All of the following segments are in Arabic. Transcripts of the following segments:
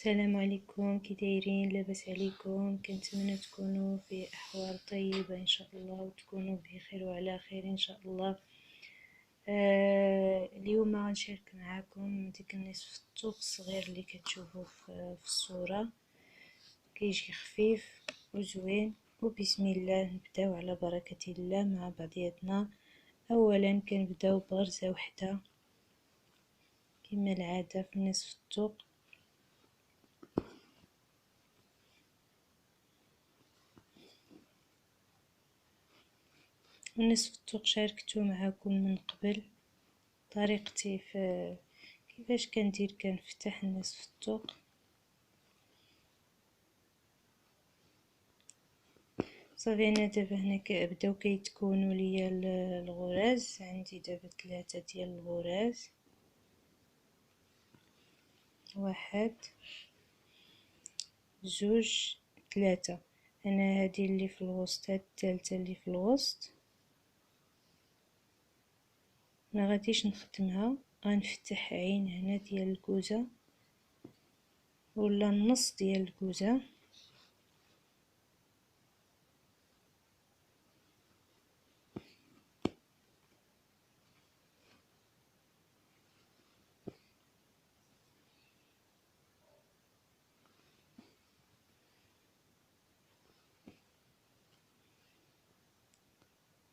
السلام عليكم، كي دايرين؟ لاباس عليكم؟ كنتمنى تكونوا في احوال طيبه ان شاء الله وتكونوا بخير وعلى خير ان شاء الله. اليوم غنشارك معكم ديك النصف الثوب الصغير اللي كتشوفوه في الصوره. كيجي خفيف وزوين، وبسم الله نبداو على بركه الله مع بعضياتنا. اولا كنبداو بغرزه وحده كما العاده في نصف الثوب. نصف الثوب شاركته معكم من قبل طريقتي في كيفاش كندير، كنفتح نصف الثوب. صافي انا دابا هنا بداو كيتكونوا ليا الغراز. عندي دابا 3 ديال الغراز، 1 2 3. انا هذه اللي في الوسط، هاد الثالثه اللي في الوسط ما غاديش نخدمها. غنفتح عين هنا ديال الكوزه ولا النص ديال الكوزه،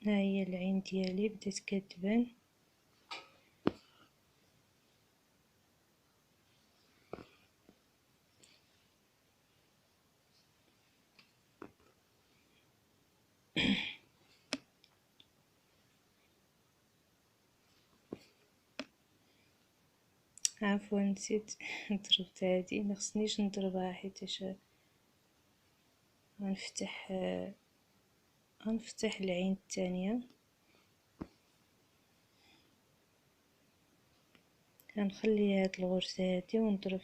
ها هي العين ديالي بدات كتبان. عفوا نسيت ضربت هادي، ما خصنيش نضربها حيتاش غنفتح العين الثانيه. كنخلي هاد الغرزه هادي ونضرب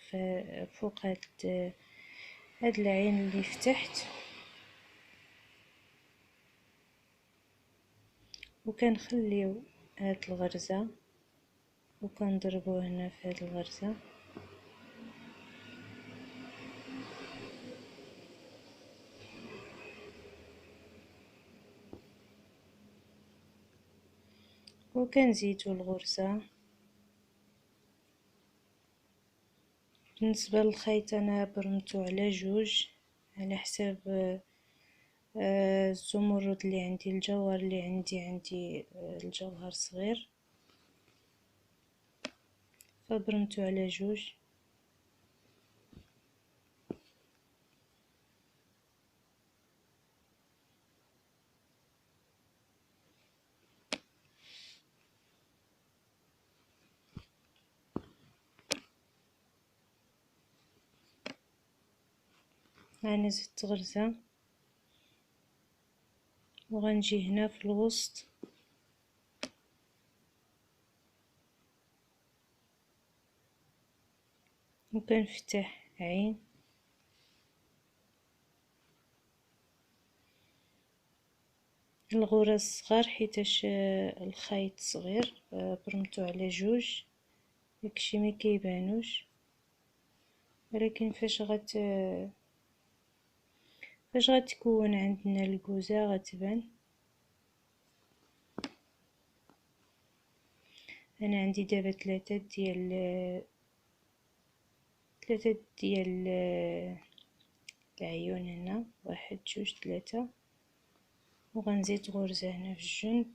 فوق هاد العين اللي فتحت، وكنخليو هاد الغرزه وكنضربو هنا في هاد الغرزه. وكنزيدو الغرزه. بالنسبه للخيط انا برمتو على 2 على حساب الزمرد اللي عندي، الجوهر اللي عندي الجوهر صغير، فبرمتو على 2. انا زدت غرزه وغنجي هنا في الوسط وكنفتح عين. الغرز صغار حيتاش الخيط صغير، برمتو على 2 داكشي ما كيبانوش، ولكن فاش غتكون عندنا الكوزه غتبان. انا عندي دابا 3 ديال العيون هنا، 1 2 3، وغنزيد غرزه هنا في الجنب.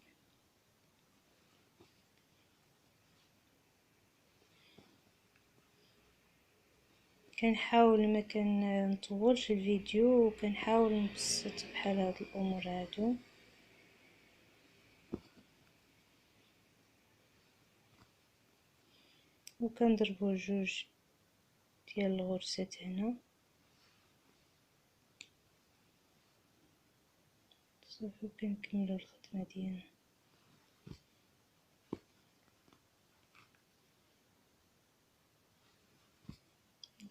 كنحاول ما نطولش الفيديو وكنحاول نبسط بحال هاد الامور هادو. وكنضربو 2 ديال الغرزات هنا صافي، وكنكملو الخدمه ديالنا.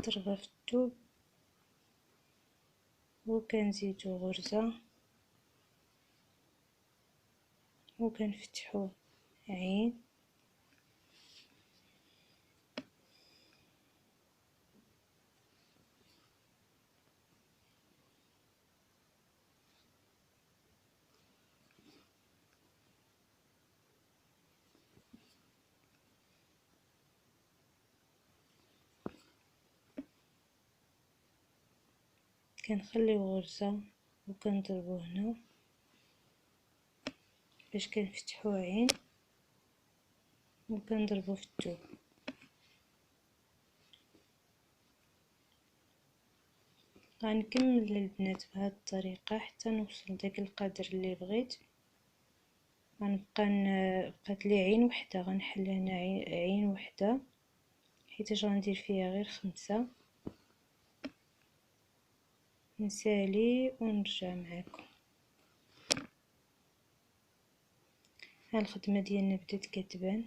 نضربها في الثوب وكنزيدو غرزه وكنفتحو عين. كنخليو غرزة وكنضربو هنا باش كنفتحو عين وكنضربو في الثوب. غنكمل البنات بهذه الطريقه حتى نوصل داك القدر اللي بغيت. بقات لي عين وحده، غنحل هنا عين وحده حيتاش غندير فيها غير 5. نسالي ونرجع معاكم. ها الخدمه ديالنا بدات كتبان.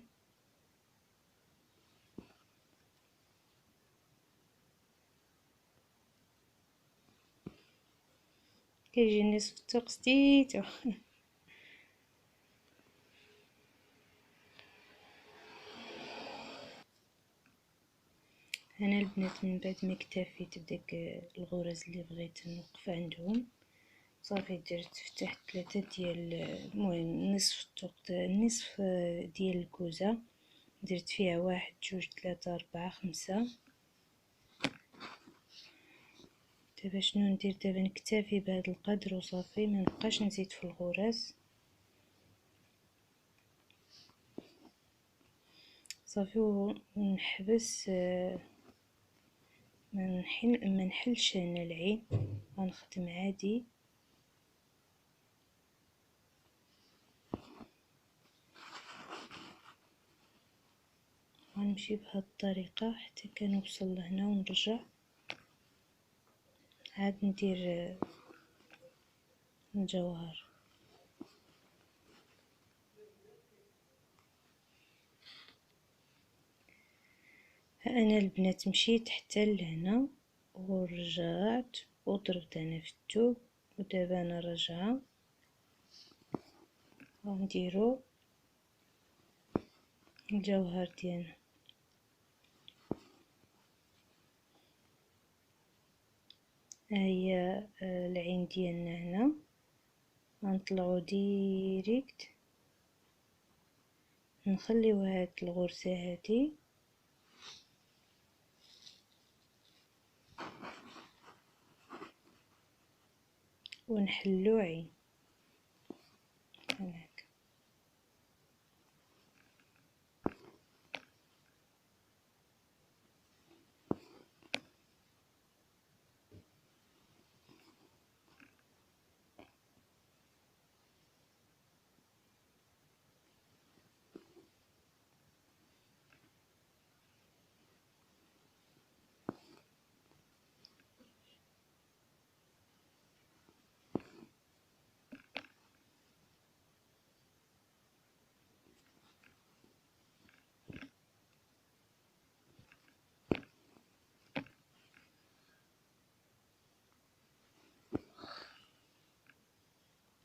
كيجي الناس في السوق ستيتو. انا البنات من بعد ما اكتفيت بداك الغرز اللي بغيت نوقف عندهم صافي درت فتحت 3 ديال المهم نصف ديال الكوزه، درت فيها 1 2 3 4 5. دابا شنو ندير؟ دابا نكتفي بهذا القدر وصافي، ما نبقاش نزيد في الغرز صافي ونحبس. ما نحلش هنا العين، غنخدم عادي. غنمشي بهذه الطريقه حتى كنوصل لهنا ونرجع عاد ندير الجوهر. انا البنات مشيت حتى لهنا ورجعت وضربت انا في الثوب، ودابا انا راجعه. غنديرو الجوهر ديالنا. هي العين ديالنا هنا غنطلعو ديريكت، نخليو هاد الغرزه هادي ونحلو عين هناك.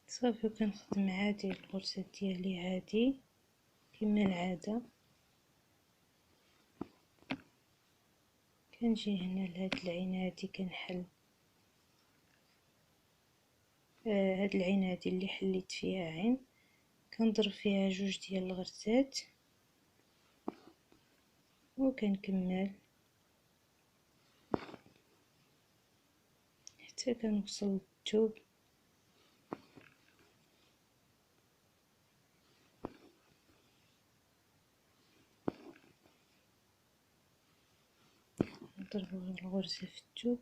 صافي كنخدم عادي الغرزة ديالي عادي كما العادة. كنجي هنا لهاد العين هادي كنحل هاد العين هادي اللي حليت فيها عين، كنضرب فيها 2 ديال الغرزات وكنكمل حتى كنوصل للثوب. نضرب الغرزة في الثوب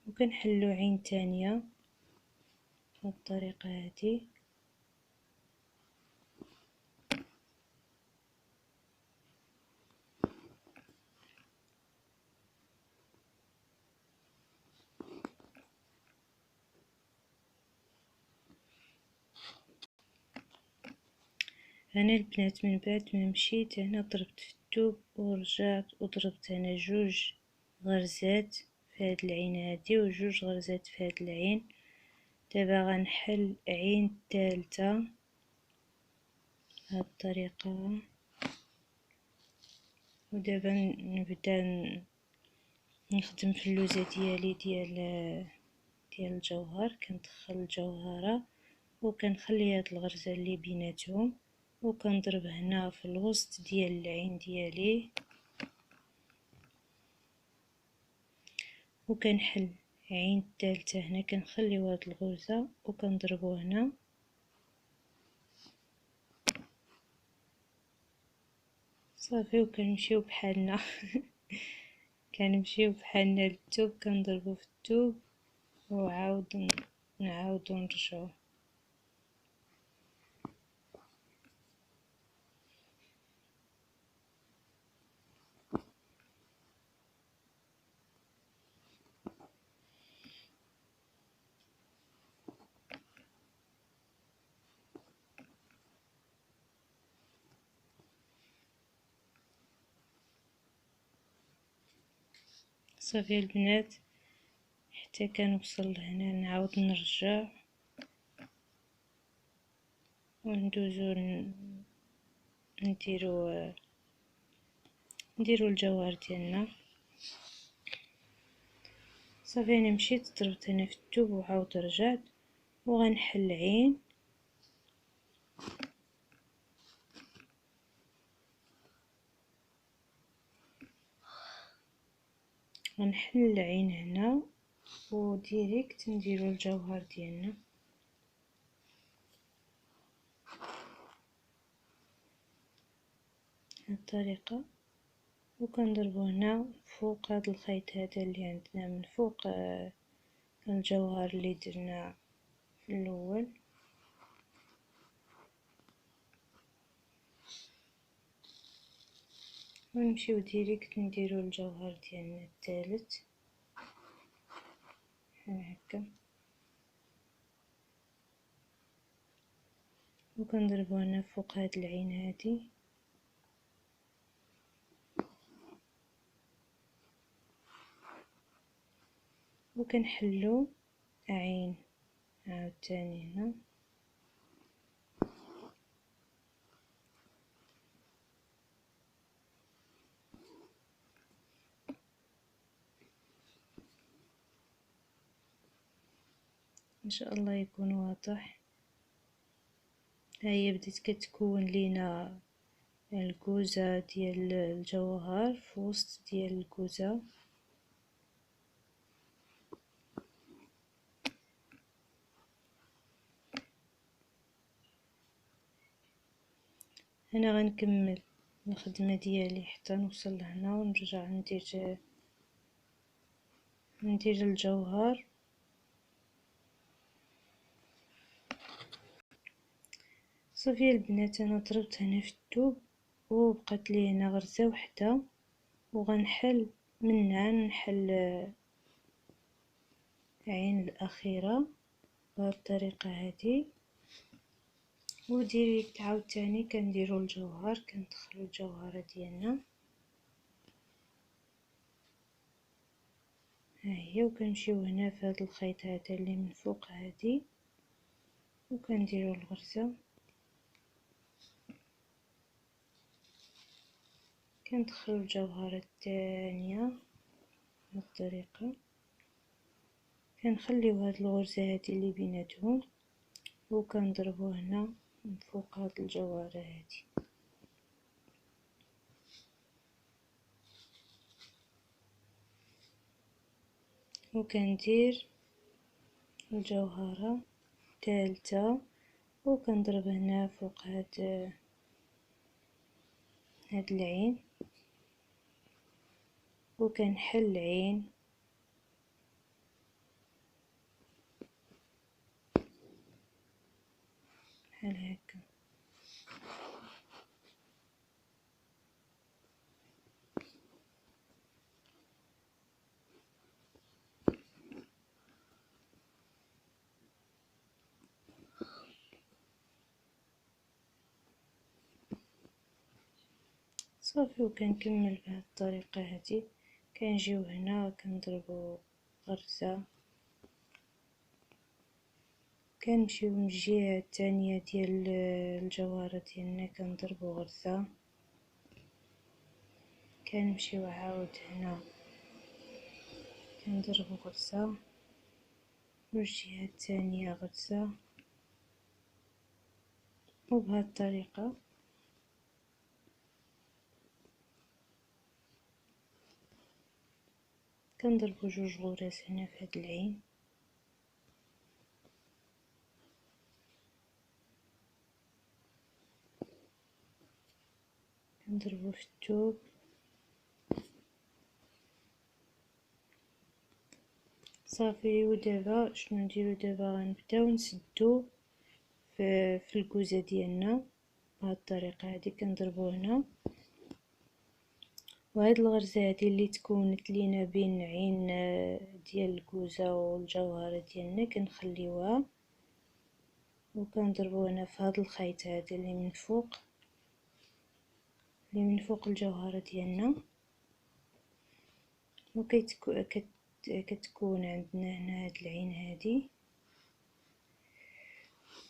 وكنحلو عين تانية بهاد الطريقة هادي. انا البنات من بعد ما مشيت هنا ضربت في الثوب ورجعت وضربت هنا 2 غرزات في هاد العين هادي و2 غرزات في هاد العين. دابا غنحل عين ثالثة بهاد الطريقة، ودابا نبدا نخدم في اللوزة ديالي ديال الجوهر. كندخل الجوهرة وكنخلي هاد الغرزة اللي بيناتهم وكنضرب هنا في الوسط ديال العين ديالي وكنحل عين الثالثة هنا كنخليو هاد الغرزة وكنضربو هنا صافي وكنمشيو بحالنا كنمشيو بحالنا للثوب كنضربو في الثوب وعاود نعاودو نرجعو. صافي البنات حتى كنوصل لهنا نعاود نرجع وندوزو نديرو الجوهر ديالنا. صافي انا مشيت ضربت هنا في الثوب وعاود رجعت وغنحل عين غنحل العين هنا وديريكت نديرو الجوهر ديالنا. بهذه الطريقة وكنضربو هنا فوق هذا الخيط هذا اللي عندنا من فوق الجوهر اللي درنا في الاول ونمشيو ديريكت نديرو الجوهر ديالنا الثالث بحال هكا وكنضربو هنا فوق هاد العين هادي وكنحلو عين عاوتاني هنا ان شاء الله يكون واضح. ها هي بدات كتكون لينا الكوزة ديال الجوهر في وسط ديال الكوزة. انا غنكمل الخدمه ديالي حتى نوصل لهنا ونرجع ندير الجوهر. صافي البنات انا ضربت هنا في الثوب وبقات لي هنا غرزه وحده وغنحل منها نحل العين الاخيره بهذه الطريقه هذه وديريكت عاوتاني كنديروا الجوهر كندخلوا الجوهره ديالنا ها هي وكنمشيو هنا في هذا الخيط هذا اللي من فوق هذه وكنديروا الغرزه كندخلوا الجوهره الثانيه بهذه الطريقه كنخليو هاد الغرزه هذه اللي بيناتهم وكنضربو هنا من فوق هاد الجوهره هذه وكندير الجوهره الثالثه وكنضرب هنا فوق هاد العين وكنحل عين بحال هكا. صافي وكنكمل بهذه الطريقه هذه كنجيو هنا كنضربو غرزه كنمشيو من الجهه الثانيه ديال الجوهره ديالنا كنضربو غرزه كنمشيو عاود هنا كنضربو غرزه والجهه الثانيه غرزه وبهذه الطريقة كنضربو جوج غراز هنا في هاد العين، كنضربو في الثوب صافي. ودابا شنو نديرو؟ دابا غنبداو نسدو في الكوزه ديالنا بهذه الطريقه هذه. كنضربو هنا، وهاد الغرزه هذه اللي تكونت لينا بين عين ديال الكوزه والجوهره ديالنا كنخليوها، وكنضربو هنا في هذا الخيط هذا اللي من فوق الجوهره ديالنا، كتكون عندنا هنا هاد العين هادي،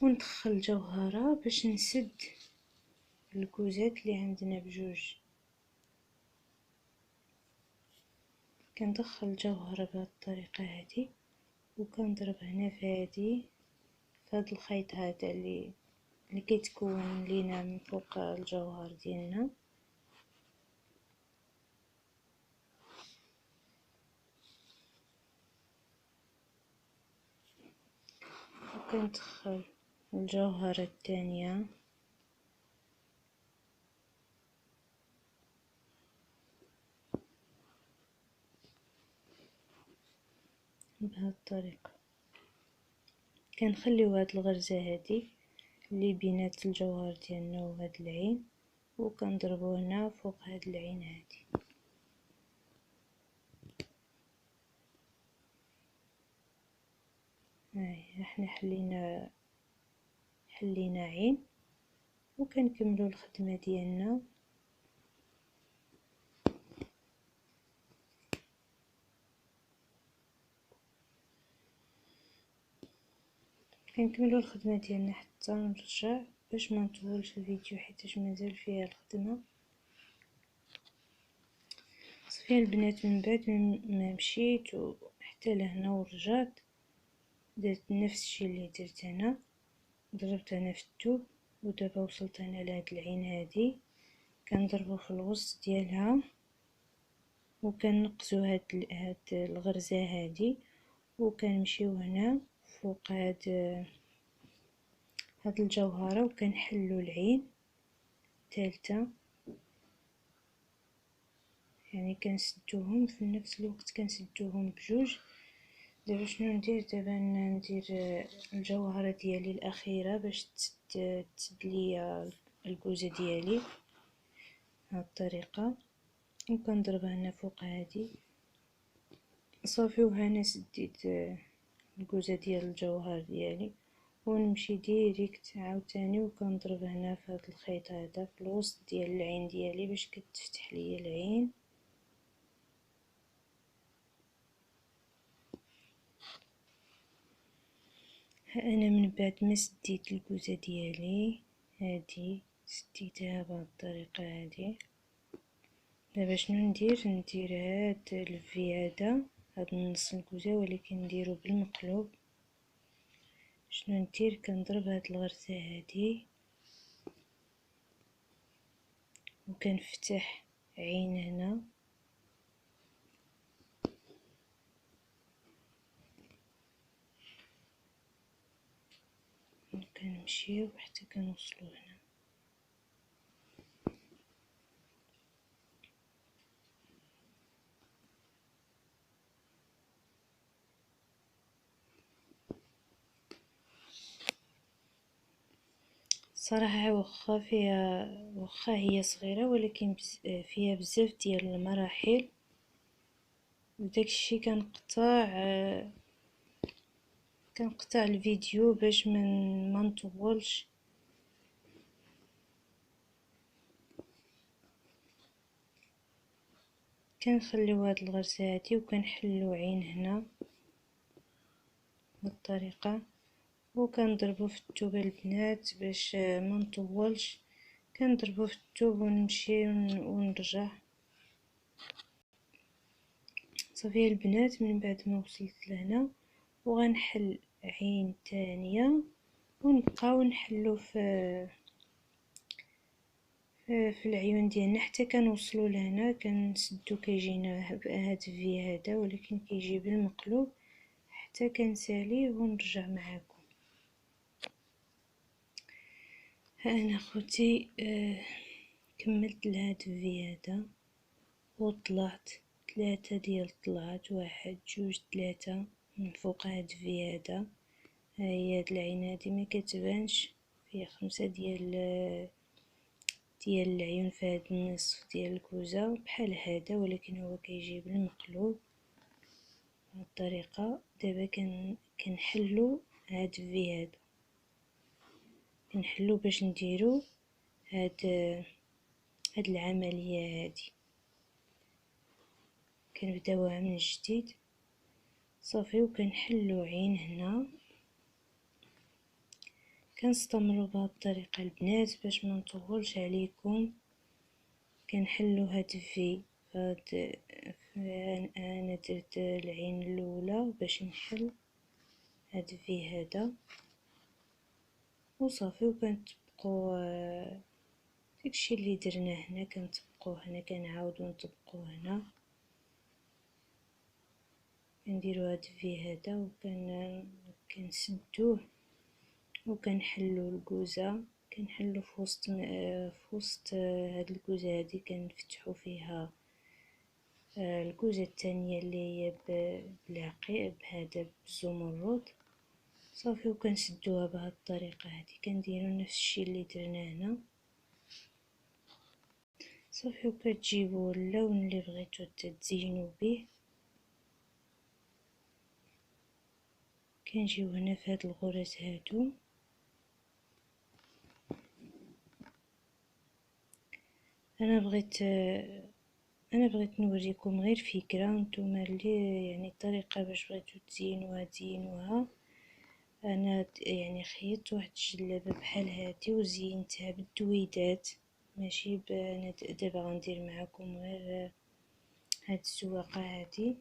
وندخل الجوهره باش نسد الكوزات اللي عندنا بجوج. كندخل الجوهره بهذه الطريقه هذه، وكنضرب هنا في هذا الخيط هذا اللي كيتكون لينا من فوق الجوهر ديالنا، وكندخل الجوهره الثانيه بهذه الطريقه. كنخليو هاد الغرزه هذه اللي بينات الجوهر ديالنا وهاد العين، وكنضربو هنا فوق هاد العين هذه. هاي احنا حلينا عين، وكنكملو الخدمه ديالنا. كنكملو الخدمه ديالنا حتى نرجع باش ما نطولش الفيديو حيت مازال فيها الخدمه. صافي البنات، من بعد ما مشيت حتى لهنا ورجعت، درت نفس الشيء اللي درت هنا، ضربت هنا في الثوب، ودابا وصلت هنا لهاد العين هادي. كنضربو في الوسط ديالها، وكنقزو هاد الغرزه هادي، وكنمشيو هنا فوق هاد الجوهره، وكنحلو العين الثالثه، يعني كنسدوهم في نفس الوقت، كنسدوهم بجوج. دابا شنو ندير؟ دابا ندير الجوهره ديالي الاخيره باش تسد ليا الكوزه ديالي بهذه الطريقه، وكنضرب هنا فوق هذه صافي. وهنا سديت الكوزه ديال الجوهر ديالي، ونمشي ديريكت عاوتاني، وكنضرب هنا في هذا الخيط هذا في الوسط ديال العين ديالي باش كتفتح ليا العين. انا من بعد ما سديت الكوزه ديالي هذه، سديتها بهذه الطريقه هذه. دابا شنو ندير هاد الفي هاد نص الكوزه، ولكن نديرو بالمقلوب. شنو ندير؟ كنضرب هاد الغرزه هذه، وكنفتح عين هنا، وكنمشيو حتى كنوصلو هنا. صراحه واخا هي صغيره، ولكن فيها بزاف ديال المراحل، وداكشي كنقطع الفيديو باش ما نطولش. كنخليو هاد الغرزه هادي، وكنحلو عين هنا بالطريقه، وكنضربو في الثوب البنات باش ما نطولش. كنضربو في الثوب ونمشي ونرجع. صافي البنات، من بعد ما وصلت لهنا وغنحل عين تانية، ونبقاو نحلو في في العيون ديالنا حتى كنوصلوا لهنا كنسدو كيجينا هاد في هذا، ولكن كيجي بالمقلوب حتى كنساليه ونرجع معاكم. ها انا خوتي كملت لهاد في هذا وطلعت 3 ديال الطلعات، 1 2 3 من فوق هاد في هذا. ها هي هاد العين هادي ما كتبانش، فيها 5 ديال العيون في هاد النصف ديال الكوزة بحال هذا، ولكن هو كيجي بالمقلوب بهاد الطريقة. دابا كنحلو هاد في هذا، كنحلو باش نديرو هاد العملية هادي. كنبداوها من جديد صافي، وكنحلو عين هنا. كنستمروا بهاد الطريقة البنات باش ما نطولش عليكم. كنحلو هاد في انا درت العين الاولى باش نحل هاد في هذا وصافي. وكنطبقوا داكشي اللي درنا هنا كنطبقوه هنا، كنعاودو نطبقوه هنا، كنديرو هاد في هذا وكنسدوه وكنحلو الكوزة. كنحلو في وسط هاد الكوزة هادي كنفتحو فيها الكوزة الثانية اللي هي بالعقيق بهذا بالزمرد صافي، وكنسدوها بهاد الطريقة هادي. كنديرو نفس الشيء اللي درنا هنا صافي، وكتجيبو اللون اللي بغيتو تزينو به. كنجيو هنا في هاد الغرز هادو، انا بغيت نوريكم غير فكره، نتوما اللي يعني طريقه باش بغيتو تزينوها. انا يعني خيطت واحد الجلابه بحال هادي وزينتها بالدويدات، ماشي انا دابا غندير معكم غير هاد الزواقه هادي.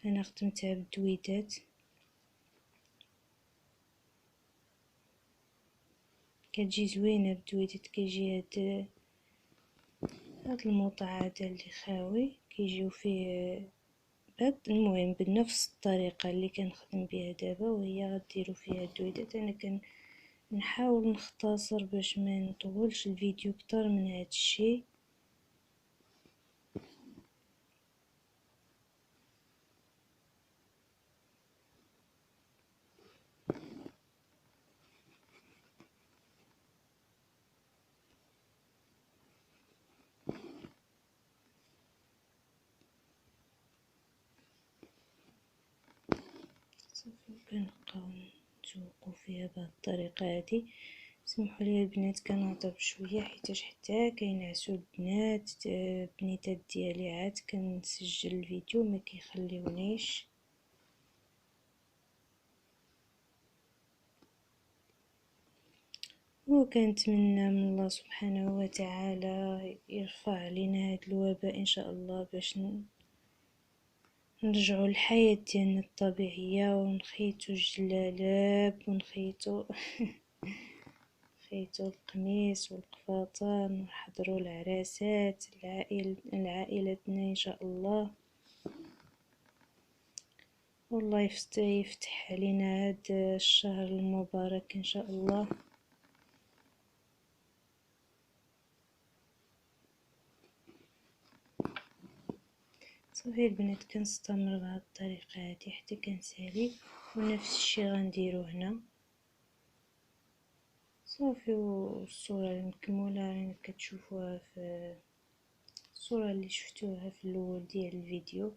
انا ختمتها بالدويدات، كتجي زوينه بالدويدات. كيجي هاد الموطع هذا اللي خاوي كيجيو فيه بهاد المهم بنفس الطريقه اللي كنخدم بها دابا، وهي غديروا فيها الدويدات. انا كنحاول نختصر باش ما نطولش الفيديو اكتر من هذا الشيء. صافي كنبقاو نزوقو فيها بهاد الطريقه هادي. سمحوا لي البنات كنعطل بشويه حيتاش حتى كينعسوا البنات. البنيتات ديالي عاد كنسجل الفيديو ما كيخليونيش. وكنتمنى من الله سبحانه وتعالى يرفع علينا هاد الوباء ان شاء الله، باش نرجعوا للحياة ديالنا الطبيعية، ونخيطوا الجلالاب ونخيطوا خيطوا القميص والقفاطان، ونحضروا العراسات العائلتنا ان شاء الله. والله يفتح علينا هاد الشهر المبارك ان شاء الله. صافي البنات كنستمر بهاد الطريقه هادي حتى كنسالي، ونفس الشيء غنديرو هنا صافي. والصوره المكموله راه كتشوفوها في الصوره اللي شفتوها في الاول ديال الفيديو.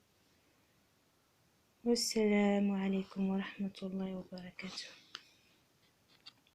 والسلام عليكم ورحمه الله وبركاته.